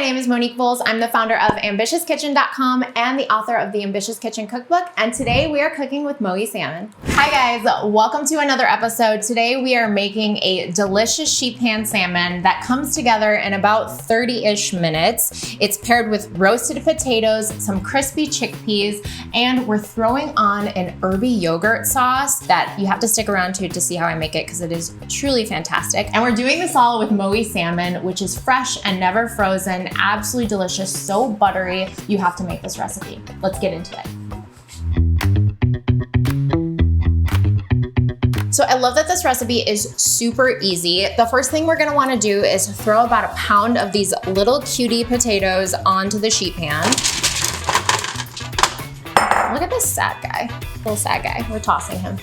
name is Monique Bowles. I'm the founder of AmbitiousKitchen.com and the author of the Ambitious Kitchen Cookbook. And today we are cooking with Mowi salmon. Hi guys, welcome to another episode. Today we are making a delicious sheet pan salmon that comes together in about 30-ish minutes. It's paired with roasted potatoes, some crispy chickpeas, and we're throwing on an herby yogurt sauce that you have to stick around to see how I make it because it is truly fantastic. And we're doing this all with Mowi salmon, which is fresh and never frozen, absolutely delicious, so buttery. You have to make this recipe. Let's get into it. So I love that this recipe is super easy. The first thing we're gonna wanna do is throw about a pound of these little cutie potatoes onto the sheet pan. Look at this sad guy, little sad guy. We're tossing him.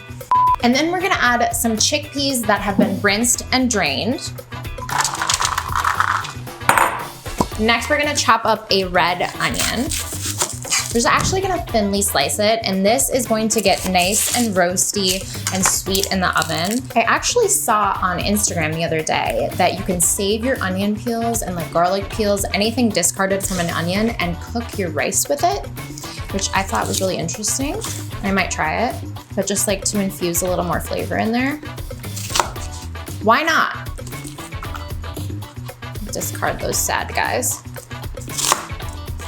And then we're gonna add some chickpeas that have been rinsed and drained. Next, we're gonna chop up a red onion. We're just actually gonna thinly slice it, and this is going to get nice and roasty and sweet in the oven. I actually saw on Instagram the other day that you can save your onion peels and like garlic peels, anything discarded from an onion, and cook your rice with it, which I thought was really interesting. I might try it, but just like to infuse a little more flavor in there. Why not? Discard those sad guys.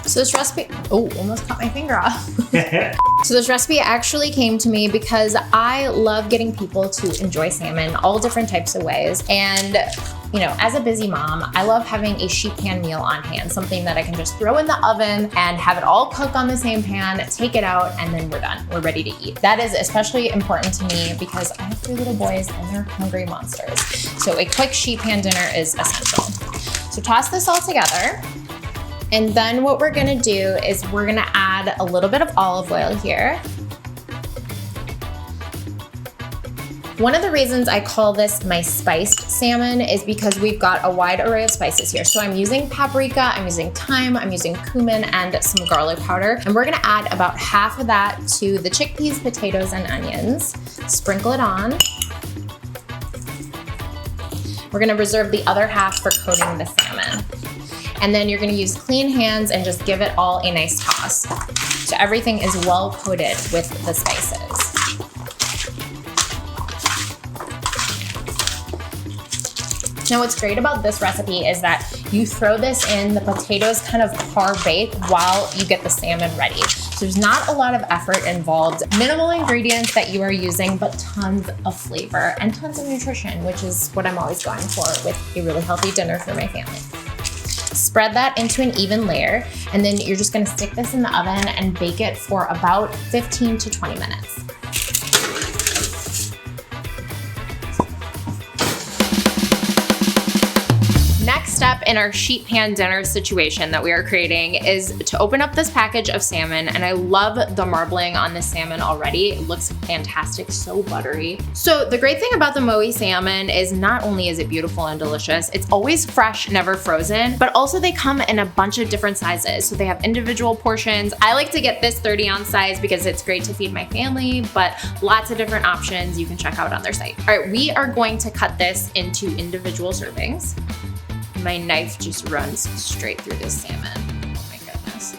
So this recipe, oh, almost cut my finger off. So this recipe actually came to me because I love getting people to enjoy salmon all different types of ways. And you know, as a busy mom, I love having a sheet pan meal on hand, something that I can just throw in the oven and have it all cook on the same pan, take it out, and then we're done. We're ready to eat. That is especially important to me because I have 3 little boys and they're hungry monsters. So a quick sheet pan dinner is essential. So toss this all together. And then what we're gonna do is we're gonna add a little bit of olive oil here. One of the reasons I call this my spiced salmon is because we've got a wide array of spices here. So I'm using paprika, I'm using thyme, I'm using cumin, and some garlic powder. And we're gonna add about half of that to the chickpeas, potatoes, and onions. Sprinkle it on. We're gonna reserve the other half for coating the salmon. And then you're gonna use clean hands and just give it all a nice toss. So everything is well coated with the spices. Now what's great about this recipe is that you throw this in, the potatoes kind of par bake while you get the salmon ready. So there's not a lot of effort involved, minimal ingredients that you are using, but tons of flavor and tons of nutrition, which is what I'm always going for with a really healthy dinner for my family. Spread that into an even layer, and then you're just gonna stick this in the oven and bake it for about 15 to 20 minutes. Next step in our sheet pan dinner situation that we are creating is to open up this package of salmon, and I love the marbling on this salmon already. It looks fantastic, so buttery. So the great thing about the Mowi salmon is not only is it beautiful and delicious, it's always fresh, never frozen, but also they come in a bunch of different sizes. So they have individual portions. I like to get this 30-ounce size because it's great to feed my family, but lots of different options you can check out on their site. All right, we are going to cut this into individual servings. My knife just runs straight through this salmon. Oh my goodness.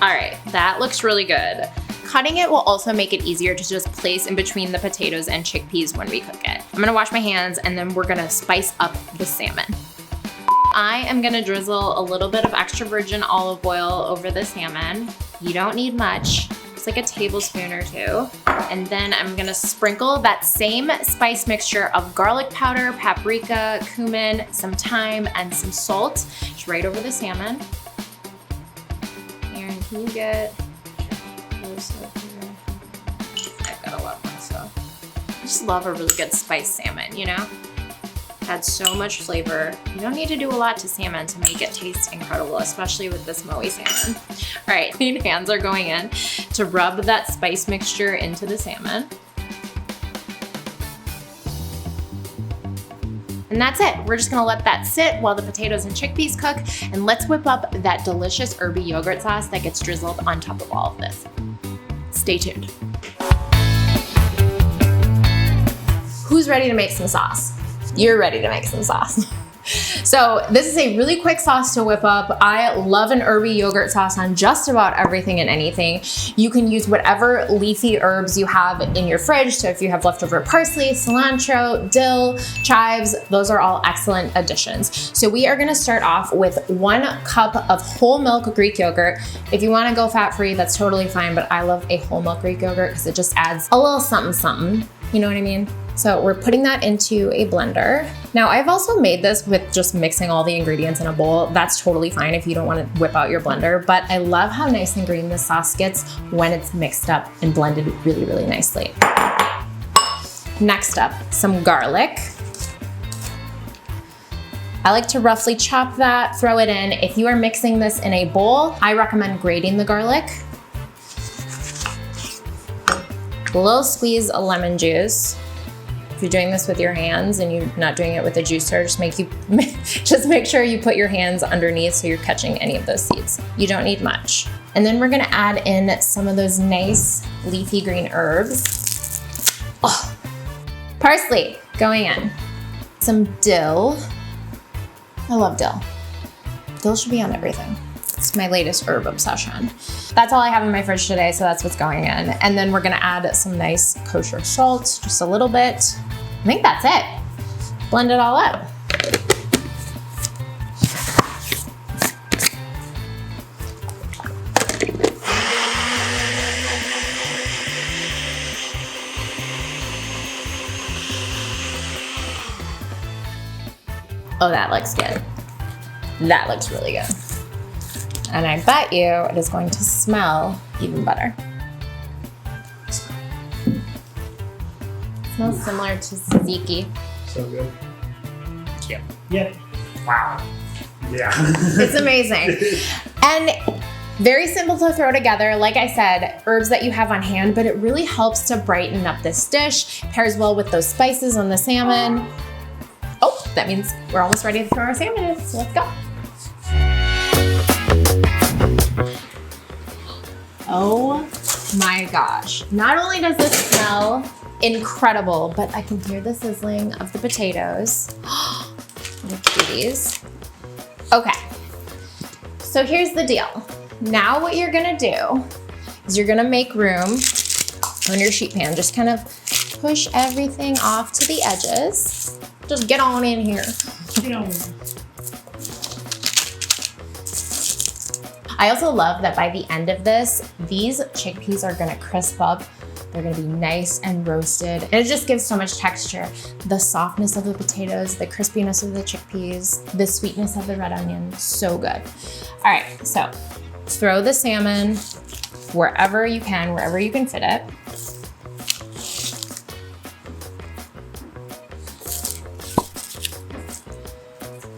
All right, that looks really good. Cutting it will also make it easier to just place in between the potatoes and chickpeas when we cook it. I'm gonna wash my hands and then we're gonna spice up the salmon. I am gonna drizzle a little bit of extra virgin olive oil over the salmon. You don't need much. Like a tablespoon or 2. And then I'm gonna sprinkle that same spice mixture of garlic powder, paprika, cumin, some thyme, and some salt just right over the salmon. Aaron, can you get close up here? I've gotta love myself. I just love a really good spiced salmon, you know? Adds so much flavor. You don't need to do a lot to salmon to make it taste incredible, especially with this Mowi salmon. All right, clean hands are going in to rub that spice mixture into the salmon. And that's it. We're just gonna let that sit while the potatoes and chickpeas cook, and let's whip up that delicious herby yogurt sauce that gets drizzled on top of all of this. Stay tuned. Who's ready to make some sauce? You're ready to make some sauce. So this is a really quick sauce to whip up. I love an herby yogurt sauce on just about everything and anything. You can use whatever leafy herbs you have in your fridge. So if you have leftover parsley, cilantro, dill, chives, those are all excellent additions. So we are gonna start off with 1 cup of whole milk Greek yogurt. If you wanna go fat-free, that's totally fine, but I love a whole milk Greek yogurt because it just adds a little something something. You know what I mean? So we're putting that into a blender. Now I've also made this with just mixing all the ingredients in a bowl. That's totally fine if you don't want to whip out your blender, but I love how nice and green this sauce gets when it's mixed up and blended really, really nicely. Next up, some garlic. I like to roughly chop that, throw it in. If you are mixing this in a bowl, I recommend grating the garlic. A little squeeze of lemon juice. If you're doing this with your hands and you're not doing it with a juicer, just make sure you put your hands underneath so you're catching any of those seeds. You don't need much. And then we're gonna add in some of those nice leafy green herbs. Oh, parsley going in. Some dill. I love dill. Dill should be on everything. It's my latest herb obsession. That's all I have in my fridge today, so that's what's going in. And then we're gonna add some nice kosher salt, just a little bit. I think that's it. Blend it all up. Oh, that looks good. That looks really good. And I bet you it is going to smell even better. It smells similar to tzatziki. So good. Yep. Yep. Wow. Yeah. It's amazing. And very simple to throw together. Like I said, herbs that you have on hand, but it really helps to brighten up this dish. Pairs well with those spices on the salmon. Oh, that means we're almost ready to throw our salmon in, so let's go. Oh my gosh. Not only does this smell incredible, but I can hear the sizzling of the potatoes. Little cuties. Okay, so here's the deal. Now what you're gonna do is you're gonna make room on your sheet pan. Just kind of push everything off to the edges. Just get on in here. Get on. I also love that by the end of this, these chickpeas are gonna crisp up. They're gonna be nice and roasted. And it just gives so much texture. The softness of the potatoes, the crispiness of the chickpeas, the sweetness of the red onion, so good. All right, so throw the salmon wherever you can fit it.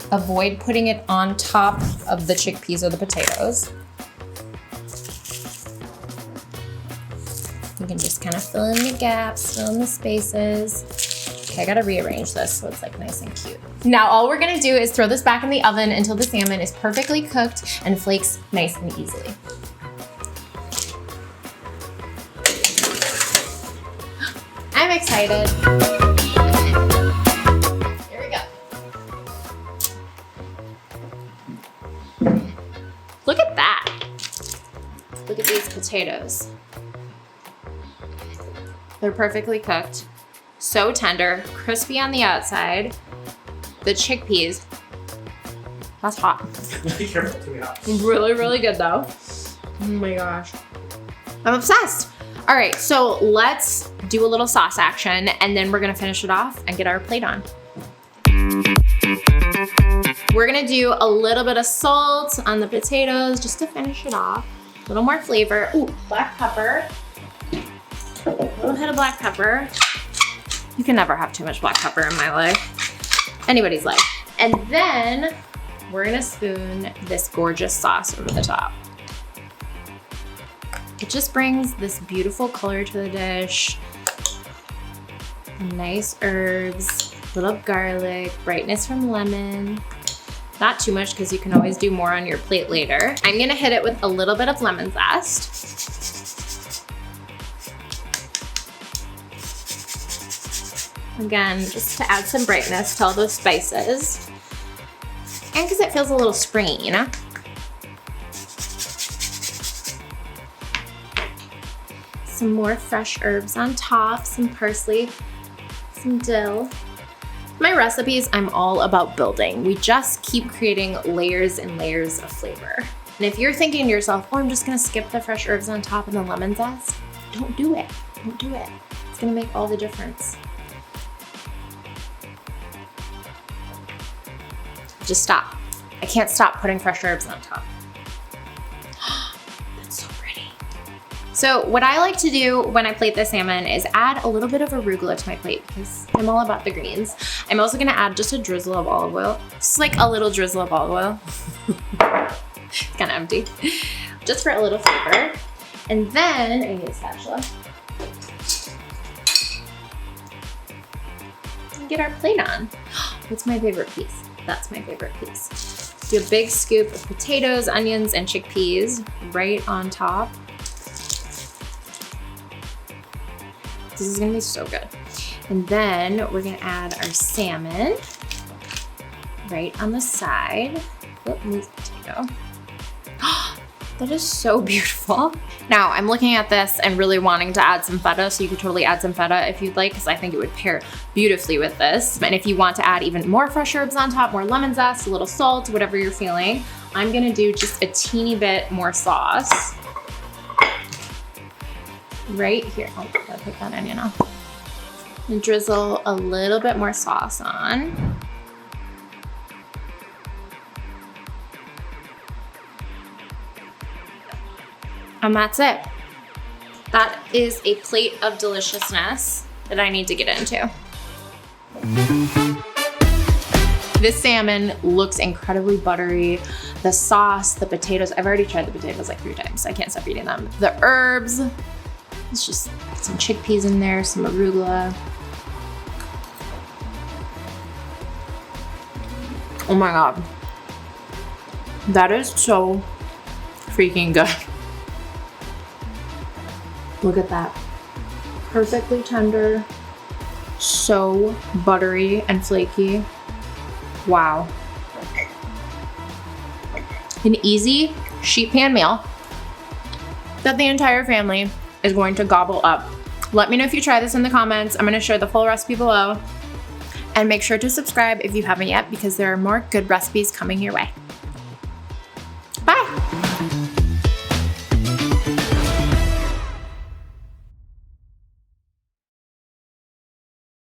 Avoid putting it on top of the chickpeas or the potatoes. You can just kind of fill in the gaps, fill in the spaces. Okay, I gotta rearrange this so it's like nice and cute. Now all we're gonna do is throw this back in the oven until the salmon is perfectly cooked and flakes nice and easily. I'm excited. Look at that. Look at these potatoes. They're perfectly cooked. So tender, crispy on the outside. The chickpeas, that's hot. Be careful, too hot. Really, really good though. Oh my gosh. I'm obsessed. All right, so let's do a little sauce action and then we're gonna finish it off and get our plate on. We're gonna do a little bit of salt on the potatoes just to finish it off. A little more flavor. Ooh, black pepper. A little hit of black pepper. You can never have too much black pepper in my life. Anybody's life. And then we're gonna spoon this gorgeous sauce over the top. It just brings this beautiful color to the dish. Nice herbs, little garlic, brightness from lemon. Not too much because you can always do more on your plate later. I'm gonna hit it with a little bit of lemon zest. Again, just to add some brightness to all those spices. And because it feels a little springy, you know? Some more fresh herbs on top, some parsley, some dill. My recipes, I'm all about building. We just keep creating layers and layers of flavor. And if you're thinking to yourself, oh, I'm just gonna skip the fresh herbs on top and the lemon zest, don't do it. Don't do it. It's gonna make all the difference. Just stop. I can't stop putting fresh herbs on top. That's so pretty. So what I like to do when I plate the salmon is add a little bit of arugula to my plate because I'm all about the greens. I'm also gonna add just a drizzle of olive oil. Just like a little drizzle of olive oil. It's kind of empty. Just for a little flavor. And then I need a spatula. And get our plate on. What's my favorite piece? That's my favorite piece. Do a big scoop of potatoes, onions, and chickpeas right on top. This is gonna be so good. And then we're gonna add our salmon right on the side. Oop, move the potato. That is so beautiful. Now I'm looking at this and really wanting to add some feta, so you could totally add some feta if you'd like, because I think it would pair beautifully with this. And if you want to add even more fresh herbs on top, more lemon zest, a little salt, whatever you're feeling, I'm gonna do just a teeny bit more sauce. Right here, oh, gotta pick that onion off. And drizzle a little bit more sauce on. And that's it. That is a plate of deliciousness that I need to get into. This salmon looks incredibly buttery. The sauce, the potatoes, I've already tried the potatoes like 3 times, so I can't stop eating them. The herbs, it's just some chickpeas in there, some arugula. Oh my God. That is so freaking good. Look at that. Perfectly tender, so buttery and flaky. Wow. An easy sheet pan meal that the entire family is going to gobble up. Let me know if you try this in the comments. I'm gonna share the full recipe below. And make sure to subscribe if you haven't yet, because there are more good recipes coming your way.